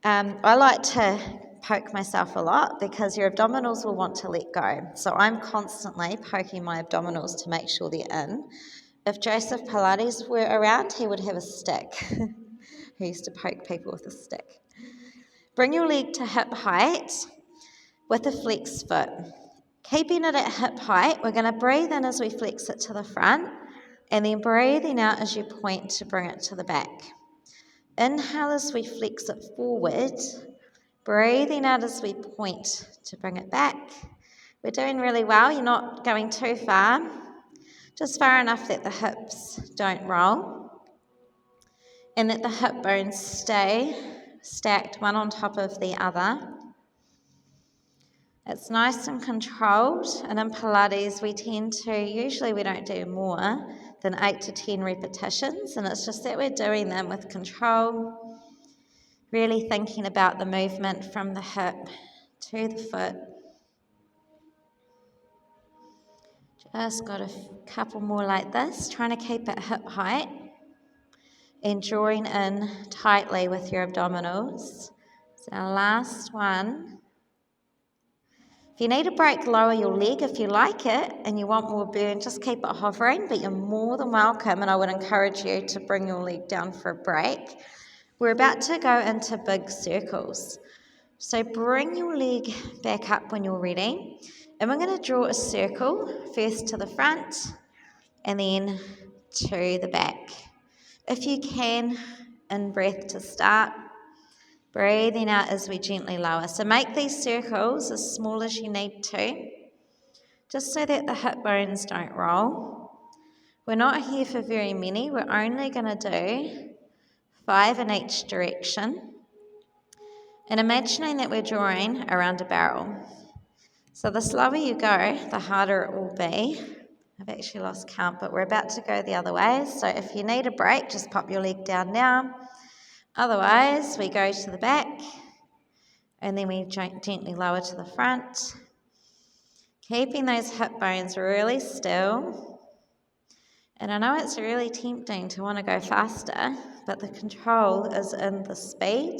I like to poke myself a lot because your abdominals will want to let go. So I'm constantly poking my abdominals to make sure they're in. If Joseph Pilates were around, he would have a stick. He used to poke people with a stick. Bring your leg to hip height with a flexed foot. Keeping it at hip height, we're going to breathe in as we flex it to the front, and then breathing out as you point to bring it to the back. Inhale as we flex it forward, breathing out as we point to bring it back. We're doing really well. You're not going too far, just far enough that the hips don't roll and that the hip bones stay stacked one on top of the other. It's nice and controlled, and in Pilates usually we don't do more than 8 to 10 repetitions, and it's just that we're doing them with control, really thinking about the movement from the hip to the foot. Just got a couple more like this, trying to keep it hip height and drawing in tightly with your abdominals. So our last one. If you need a break, lower your leg if you like it and you want more burn, just keep it hovering, but you're more than welcome, and I would encourage you to bring your leg down for a break. We're about to go into big circles. So bring your leg back up when you're ready, and we're going to draw a circle, first to the front and then to the back. If you can, in breath to start. Breathing out as we gently lower. So make these circles as small as you need to. just so that the hip bones don't roll. We're not here for very many. We're only going to do 5 in each direction. And imagining that we're drawing around a barrel. So the slower you go, the harder it will be. I've actually lost count, but we're about to go the other way. So if you need a break, just pop your leg down now. Otherwise, we go to the back, and then we gently lower to the front. Keeping those hip bones really still. And I know it's really tempting to want to go faster, but the control is in the speed.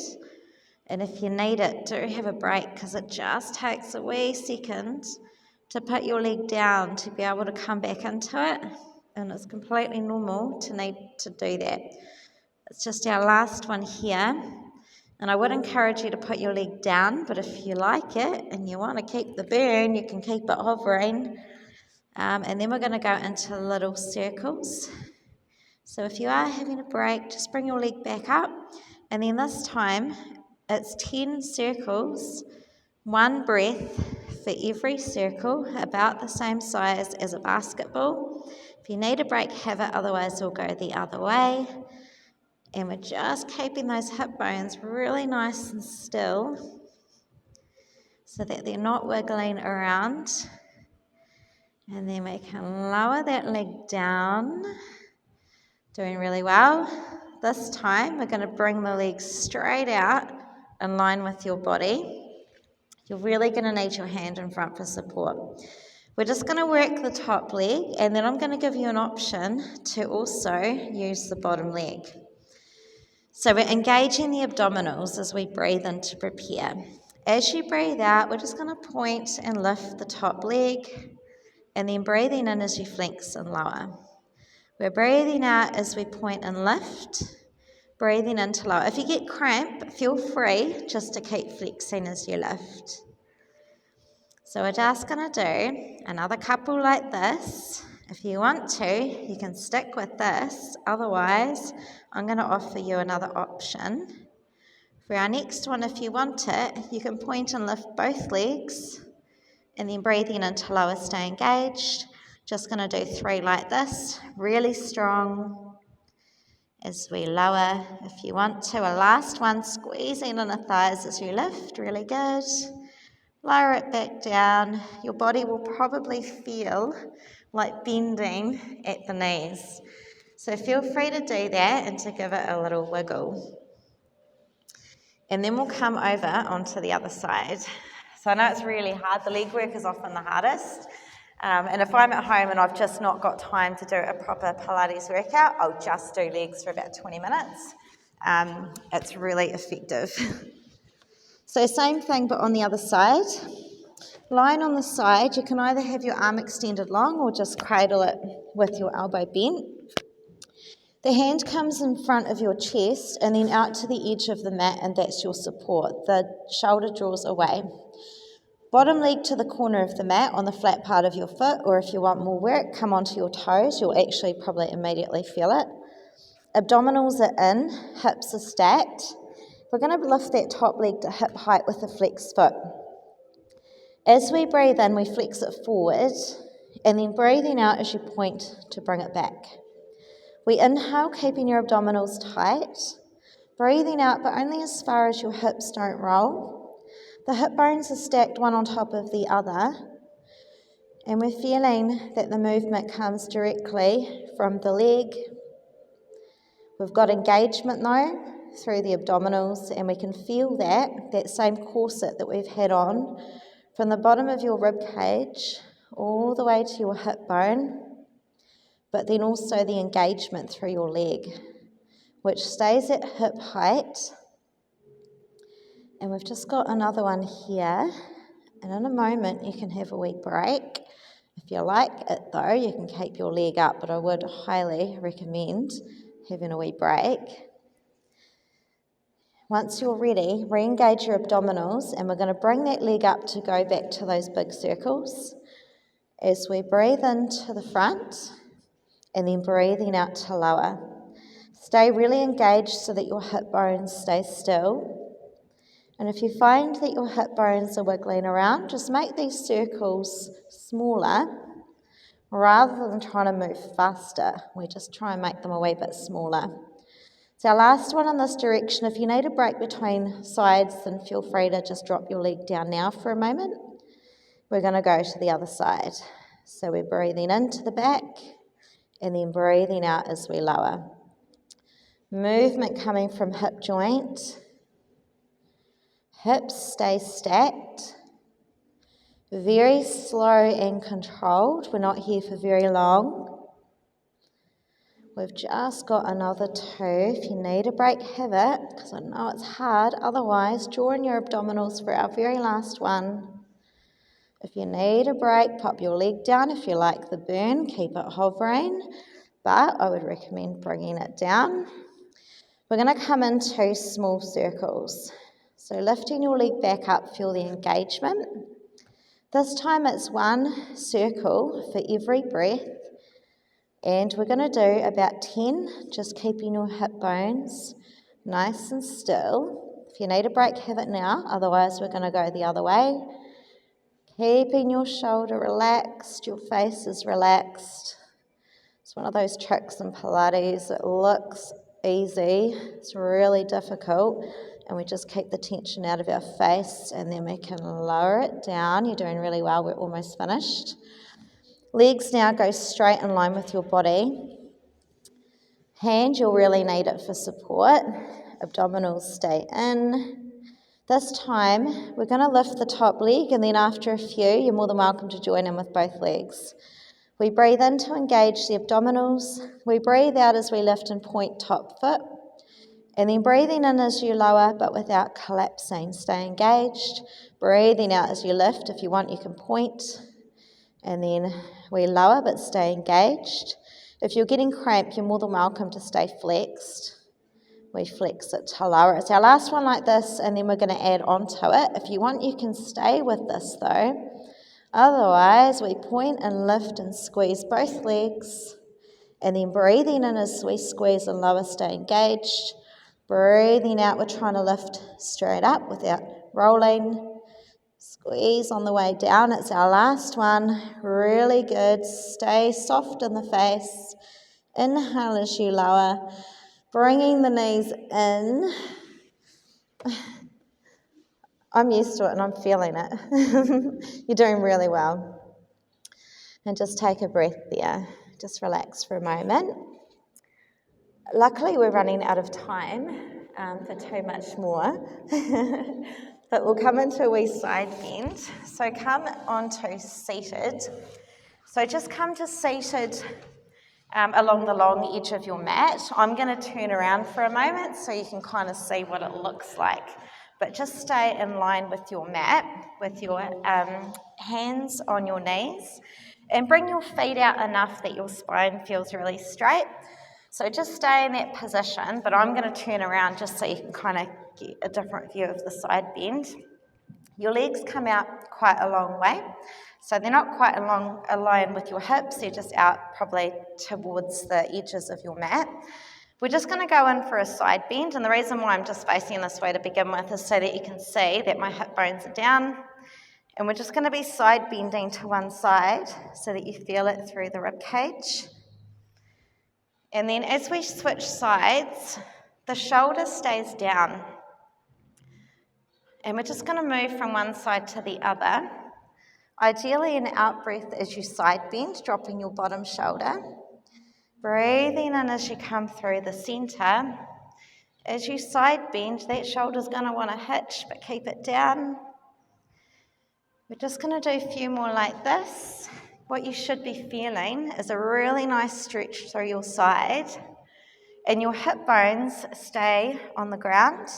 And if you need it, do have a break, because it just takes a wee second to put your leg down to be able to come back into it. And it's completely normal to need to do that. It's just our last one here. And I would encourage you to put your leg down, but if you like it and you want to keep the burn, you can keep it hovering. And then we're going to go into little circles. So if you are having a break, just bring your leg back up. And then this time, it's 10 circles, 1 breath for every circle, about the same size as a basketball. If you need a break, have it, otherwise we'll go the other way. And we're just keeping those hip bones really nice and still so that they're not wiggling around. And then we can lower that leg down. Doing really well. This time we're going to bring the legs straight out in line with your body. You're really going to need your hand in front for support. We're just going to work the top leg, and then I'm going to give you an option to also use the bottom leg. So we're engaging the abdominals as we breathe in to prepare. As you breathe out, we're just going to point and lift the top leg, and then breathing in as you flex and lower. We're breathing out as we point and lift, breathing in to lower. If you get cramp, feel free just to keep flexing as you lift. So we're just going to do another couple like this. If you want to, you can stick with this. Otherwise, I'm going to offer you another option. For our next one, if you want it, you can point and lift both legs, and then breathing into lower, stay engaged. Just going to do 3 like this, really strong as we lower. If you want to, a last one, squeezing in the thighs as you lift, really good. Lower it back down. Your body will probably feel like bending at the knees. So feel free to do that and to give it a little wiggle. And then we'll come over onto the other side. So I know it's really hard. The leg work is often the hardest. And if I'm at home and I've just not got time to do a proper Pilates workout, I'll just do legs for about 20 minutes. It's really effective. So same thing, but on the other side. Lying on the side, you can either have your arm extended long or just cradle it with your elbow bent. The hand comes in front of your chest and then out to the edge of the mat, and that's your support. The shoulder draws away. Bottom leg to the corner of the mat on the flat part of your foot, or if you want more work, come onto your toes. You'll actually probably immediately feel it. Abdominals are in, hips are stacked. We're going to lift that top leg to hip height with a flexed foot. As we breathe in, we flex it forward, and then breathing out as you point to bring it back. We inhale, keeping your abdominals tight. Breathing out, but only as far as your hips don't roll. The hip bones are stacked one on top of the other, and we're feeling that the movement comes directly from the leg. We've got engagement though through the abdominals, and we can feel that same corset that we've had on from the bottom of your rib cage all the way to your hip bone, but then also the engagement through your leg, which stays at hip height. And we've just got another one here, and in a moment you can have a wee break. If you like it though, you can keep your leg up, but I would highly recommend having a wee break. Once you're ready, re-engage your abdominals, and we're going to bring that leg up to go back to those big circles as we breathe into the front and then breathing out to lower. Stay really engaged so that your hip bones stay still. And if you find that your hip bones are wiggling around, just make these circles smaller rather than trying to move faster. We just try and make them a wee bit smaller. So our last one in this direction. If you need a break between sides, then feel free to just drop your leg down now for a moment. We're going to go to the other side. So we're breathing into the back and then breathing out as we lower. Movement coming from hip joint. Hips stay stacked. Very slow and controlled. We're not here for very long. We've just got another 2. If you need a break, have it, because I know it's hard. Otherwise, draw in your abdominals for our very last one. If you need a break, pop your leg down. If you like the burn, keep it hovering, but I would recommend bringing it down. We're going to come into small circles. So lifting your leg back up, feel the engagement. This time it's 1 circle for every breath, and we're going to do about 10, just keeping your hip bones nice and still. If you need a break, have it now, otherwise we're going to go the other way. Keeping your shoulder relaxed, your face is relaxed. It's one of those tricks in Pilates. It looks easy, it's really difficult, and we just keep the tension out of our face and then we can lower it down. You're doing really well, we're almost finished. Legs now go straight in line with your body. Hand, you'll really need it for support. Abdominals stay in. This time, we're going to lift the top leg, and then after a few, you're more than welcome to join in with both legs. We breathe in to engage the abdominals. We breathe out as we lift and point top foot. And then breathing in as you lower, but without collapsing. Stay engaged. Breathing out as you lift. If you want, you can point. And then we lower, but stay engaged. If you're getting cramp, you're more than welcome to stay flexed. We flex it to lower. It's our last one like this, and then we're going to add on to it. If you want, you can stay with this though. Otherwise, we point and lift and squeeze both legs, and then breathing in as we squeeze and lower, stay engaged. Breathing out, we're trying to lift straight up without rolling. Squeeze on the way down. It's our last one. Really good. Stay soft in the face. Inhale as you lower. Bringing the knees in. I'm used to it and I'm feeling it. You're doing really well. And just take a breath there. Just relax for a moment. Luckily, we're running out of time for too much more. But we'll come into a wee side bend. So come onto seated. So just come to seated along the long edge of your mat. I'm going to turn around for a moment so you can kind of see what it looks like. But just stay in line with your mat, with your hands on your knees, and bring your feet out enough that your spine feels really straight. So just stay in that position, but I'm going to turn around just so you can kind of get a different view of the side bend. Your legs come out quite a long way. So they're not quite aligned with your hips, they're just out probably towards the edges of your mat. We're just going to go in for a side bend, and the reason why I'm just facing this way to begin with is so that you can see that my hip bones are down, and we're just going to be side bending to one side so that you feel it through the rib cage. And then as we switch sides, the shoulder stays down. And we're just going to move from one side to the other. Ideally, an out breath as you side bend, dropping your bottom shoulder. Breathing in as you come through the centre. As you side bend, that shoulder's going to want to hitch, but keep it down. We're just going to do a few more like this. What you should be feeling is a really nice stretch through your side, and your hip bones stay on the ground.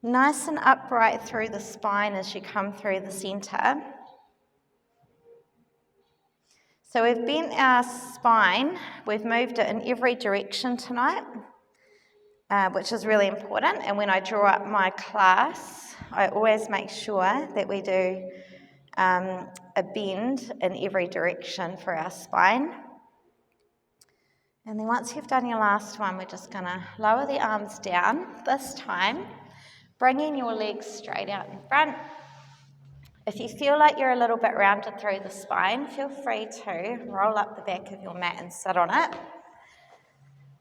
Nice and upright through the spine as you come through the centre. So we've bent our spine, we've moved it in every direction tonight, which is really important. And when I draw up my class, I always make sure that we do a bend in every direction for our spine. And then once you've done your last one, we're just going to lower the arms down. This time, Bringing your legs straight out in front. If you feel like you're a little bit rounded through the spine, feel free to roll up the back of your mat and sit on it.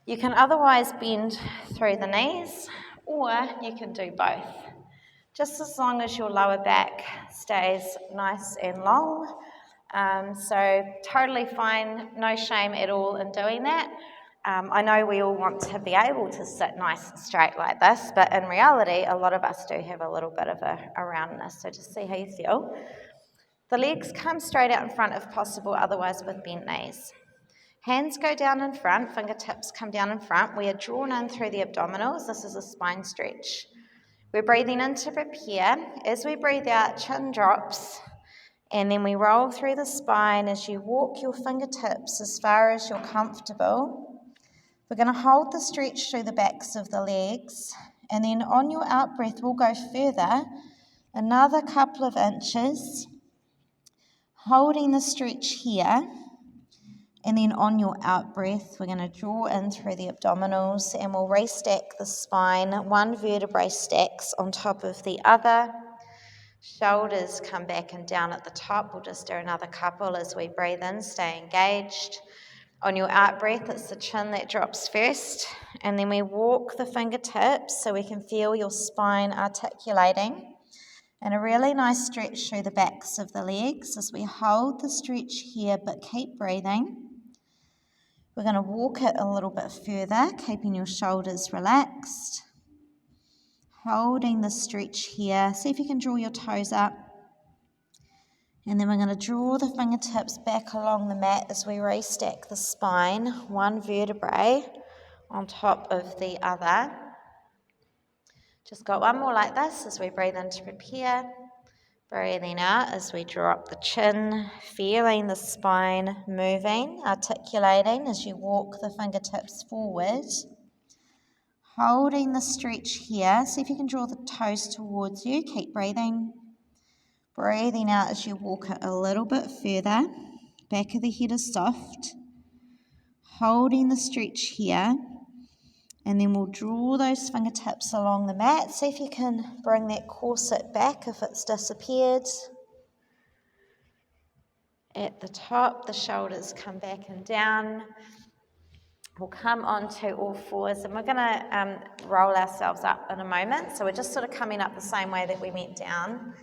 You can otherwise bend through the knees, or you can do both. Just as long as your lower back stays nice and long. So totally fine, no shame at all in doing that. I know we all want to be able to sit nice and straight like this, but in reality, a lot of us do have a little bit of a roundness, so just see how you feel. The legs come straight out in front if possible, otherwise with bent knees. Hands go down in front, fingertips come down in front. We are drawn in through the abdominals. This is a spine stretch. We're breathing in to prepare. As we breathe out, chin drops, and then we roll through the spine as you walk your fingertips as far as you're comfortable. We're going to hold the stretch through the backs of the legs, and then on your out breath, we'll go further, another couple of inches, holding the stretch here. And then on your out breath, we're going to draw in through the abdominals and we'll restack the spine. One vertebrae stacks on top of the other. Shoulders come back and down at the top. We'll just do another couple as we breathe in, stay engaged. On your out breath, it's the chin that drops first. And then we walk the fingertips so we can feel your spine articulating. And a really nice stretch through the backs of the legs as we hold the stretch here, but keep breathing. We're going to walk it a little bit further, keeping your shoulders relaxed. Holding the stretch here. See if you can draw your toes up. And then we're going to draw the fingertips back along the mat as we restack the spine, one vertebrae on top of the other. Just got one more like this as we breathe in to prepare. Breathing out as we drop the chin, feeling the spine moving, articulating as you walk the fingertips forward. Holding the stretch here. See if you can draw the toes towards you. Keep breathing. Breathing out as you walk it a little bit further. Back of the head is soft. Holding the stretch here. And then we'll draw those fingertips along the mat. See if you can bring that corset back if it's disappeared. At the top, the shoulders come back and down. We'll come onto all fours and we're going to roll ourselves up in a moment. So we're just sort of coming up the same way that we went down.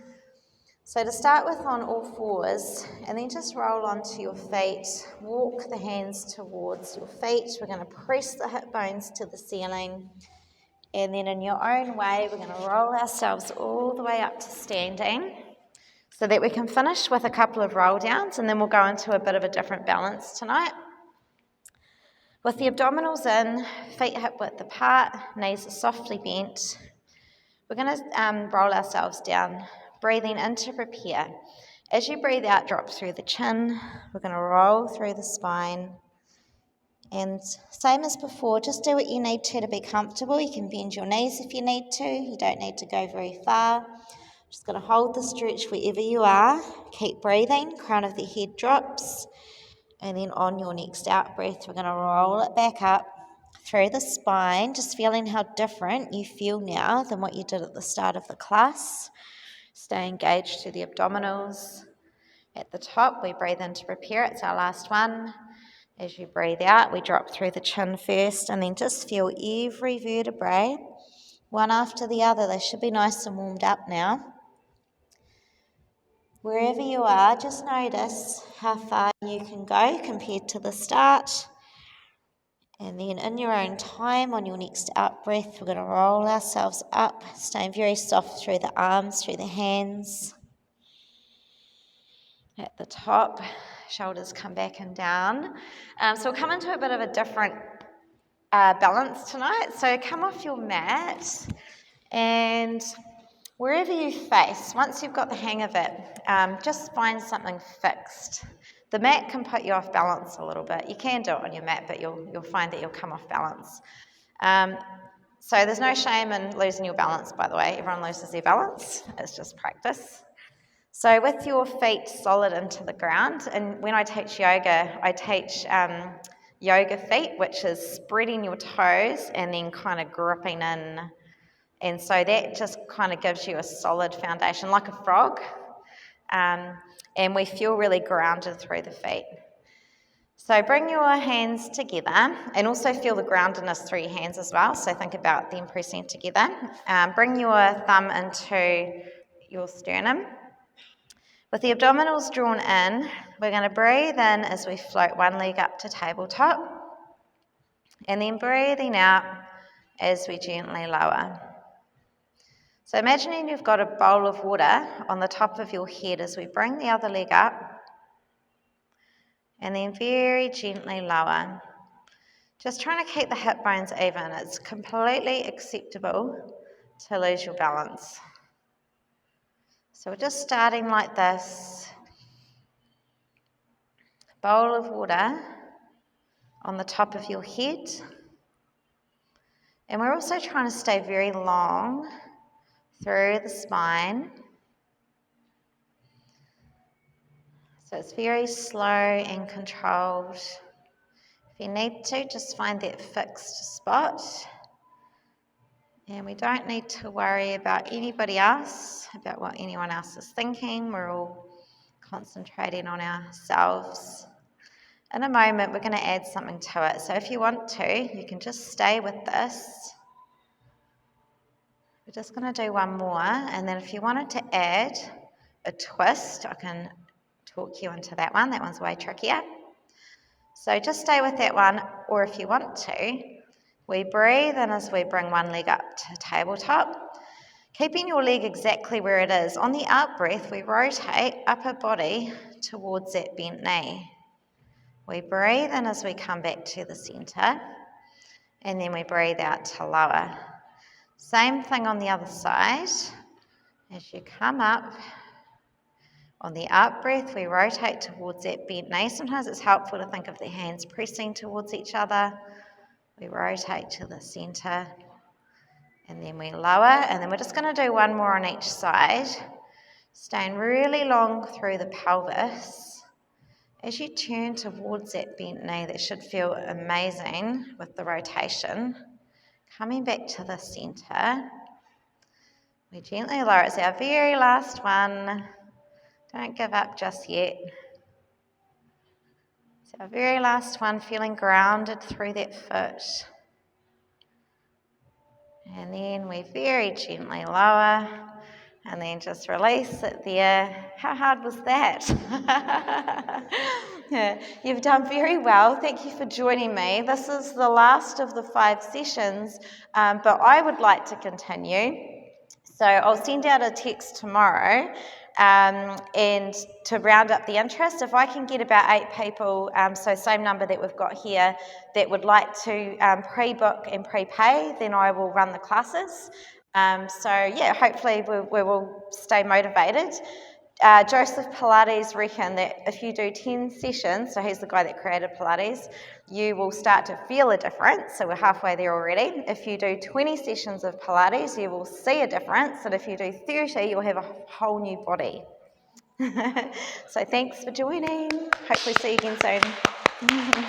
So to start with on all fours, and then just roll onto your feet, walk the hands towards your feet. We're going to press the hip bones to the ceiling, and then in your own way, we're going to roll ourselves all the way up to standing so that we can finish with a couple of roll downs, and then we'll go into a bit of a different balance tonight. With the abdominals in, feet hip width apart, knees are softly bent, we're going to roll ourselves down. Breathing in to prepare. As you breathe out, drop through the chin. We're going to roll through the spine. And same as before, just do what you need to be comfortable. You can bend your knees if you need to. You don't need to go very far. Just going to hold the stretch wherever you are. Keep breathing. Crown of the head drops. And then on your next out breath, we're going to roll it back up through the spine. Just feeling how different you feel now than what you did at the start of the class. Stay engaged to the abdominals. At the top, we breathe in to prepare. It's our last one. As you breathe out, we drop through the chin first, and then just feel every vertebrae, one after the other. They should be nice and warmed up now. Wherever you are, just notice how far you can go compared to the start. And then in your own time, on your next out breath, we're going to roll ourselves up, staying very soft through the arms, through the hands. At the top, shoulders come back and down. So we'll come into a bit of a different balance tonight. So come off your mat and wherever you face, once you've got the hang of it, just find something fixed. The mat can put you off balance a little bit. You can do it on your mat, but you'll find that you'll come off balance. So there's no shame in losing your balance, by the way. Everyone loses their balance. It's just practice. So with your feet solid into the ground, and when I teach yoga, I teach yoga feet, which is spreading your toes and then kind of gripping in And so that just kind of gives you a solid foundation, like a frog. And we feel really grounded through the feet. So bring your hands together and also feel the groundedness through your hands as well. So think about them pressing together. Bring your thumb into your sternum. With the abdominals drawn in, we're going to breathe in as we float one leg up to tabletop. And then breathing out as we gently lower. So imagining you've got a bowl of water on the top of your head as we bring the other leg up. And then very gently lower. Just trying to keep the hip bones even. It's completely acceptable to lose your balance. So we're just starting like this. Bowl of water on the top of your head. And we're also trying to stay very long through the spine. So it's very slow and controlled. If you need to, just find that fixed spot. And we don't need to worry about anybody else, about what anyone else is thinking. We're all concentrating on ourselves. In a moment, we're going to add something to it. So if you want to, you can just stay with this. We're just going to do one more. And then if you wanted to add a twist, I can talk you into that one. That one's way trickier. So just stay with that one. Or if you want to, we breathe in as we bring one leg up to tabletop, keeping your leg exactly where it is. On the out breath, we rotate upper body towards that bent knee. We breathe in as we come back to the centre, and then we breathe out to lower. Same thing on the other side. As you come up, on the out breath, we rotate towards that bent knee. Sometimes it's helpful to think of the hands pressing towards each other. We rotate to the centre, and then we lower, and then we're just going to do one more on each side, staying really long through the pelvis. As you turn towards that bent knee, that should feel amazing with the rotation. Coming back to the centre, we gently lower. It's our very last one. Don't give up just yet. It's our very last one, feeling grounded through that foot. And then we very gently lower, and then just release it there. How hard was that? Yeah, you've done very well. Thank you for joining me. This is the last of the 5 sessions, but I would like to continue. So I'll send out a text tomorrow and to round up the interest. If I can get about 8 people, so same number that we've got here, that would like to pre-book and prepay, then I will run the classes. So yeah, hopefully we will stay motivated. Joseph Pilates reckon that if you do 10 sessions, so he's the guy that created Pilates, you will start to feel a difference. So we're halfway there already. If you do 20 sessions of Pilates, you will see a difference. And if you do 30, you'll have a whole new body. So thanks for joining. Hopefully see you again soon.